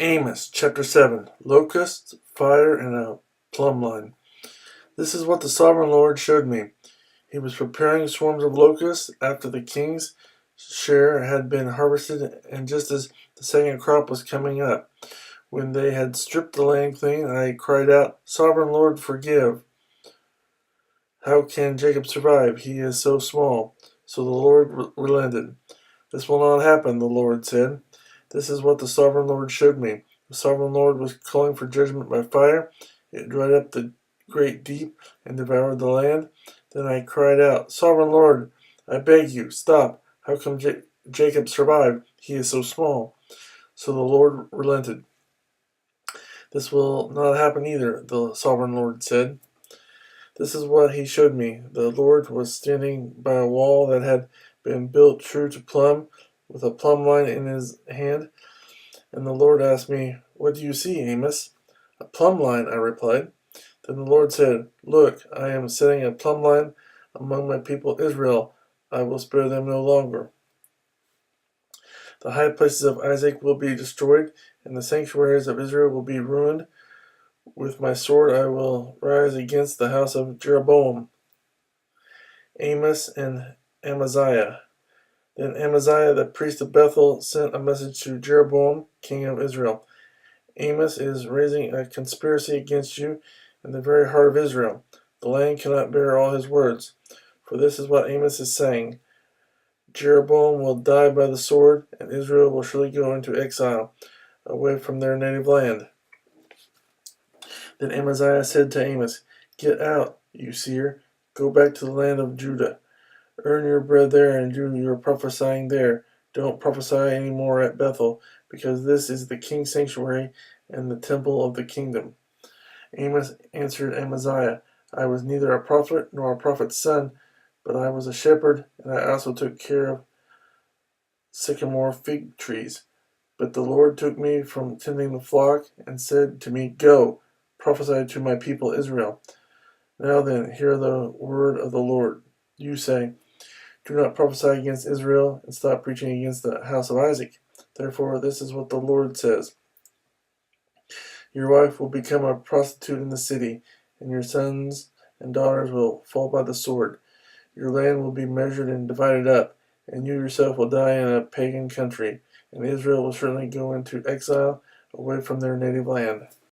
Amos chapter 7 Locusts, fire, and a plumb line. This is what the sovereign Lord showed me. He was preparing swarms of locusts after the king's share had been harvested, and just as the second crop was coming up. When they had stripped the land clean, I cried out, "Sovereign Lord, forgive. How can Jacob survive? He is so small." So the Lord relented. "This will not happen," the Lord said. This is what the sovereign Lord showed me. The sovereign Lord was calling for judgment by fire. It dried up the great deep and devoured the land. Then I cried out, "Sovereign Lord, I beg you, stop. How come Jacob survived? He is so small." So the Lord relented. "This will not happen either," the sovereign Lord said. This is what he showed me. The Lord was standing by a wall that had been built true to Plumb, with a plumb line in his hand. And the Lord asked me, "What do you see, Amos?" "A plumb line," I replied. Then the Lord said, "Look, I am setting a plumb line among my people Israel. I will spare them no longer. The high places of Isaac will be destroyed, and the sanctuaries of Israel will be ruined. With my sword I will rise against the house of Jeroboam." Amos and Amaziah. Then Amaziah the priest of Bethel sent a message to Jeroboam, king of Israel. "Amos is raising a conspiracy against you in the very heart of Israel. The land cannot bear all his words. For this is what Amos is saying: Jeroboam will die by the sword, and Israel will surely go into exile, away from their native land." Then Amaziah said to Amos, "Get out, you seer. Go back to the land of Judah. Earn your bread there and do your prophesying there. Don't prophesy any more at Bethel, because this is the king's sanctuary and the temple of the kingdom." Amos answered Amaziah, "I was neither a prophet nor a prophet's son, but I was a shepherd, and I also took care of sycamore fig trees. But the Lord took me from tending the flock and said to me, 'Go, prophesy to my people Israel.' Now then, hear the word of the Lord. You say, 'Do not prophesy against Israel, and stop preaching against the house of Isaac.' Therefore, this is what the Lord says: Your wife will become a prostitute in the city, and your sons and daughters will fall by the sword. Your land will be measured and divided up, and you yourself will die in a pagan country, and Israel will certainly go into exile away from their native land."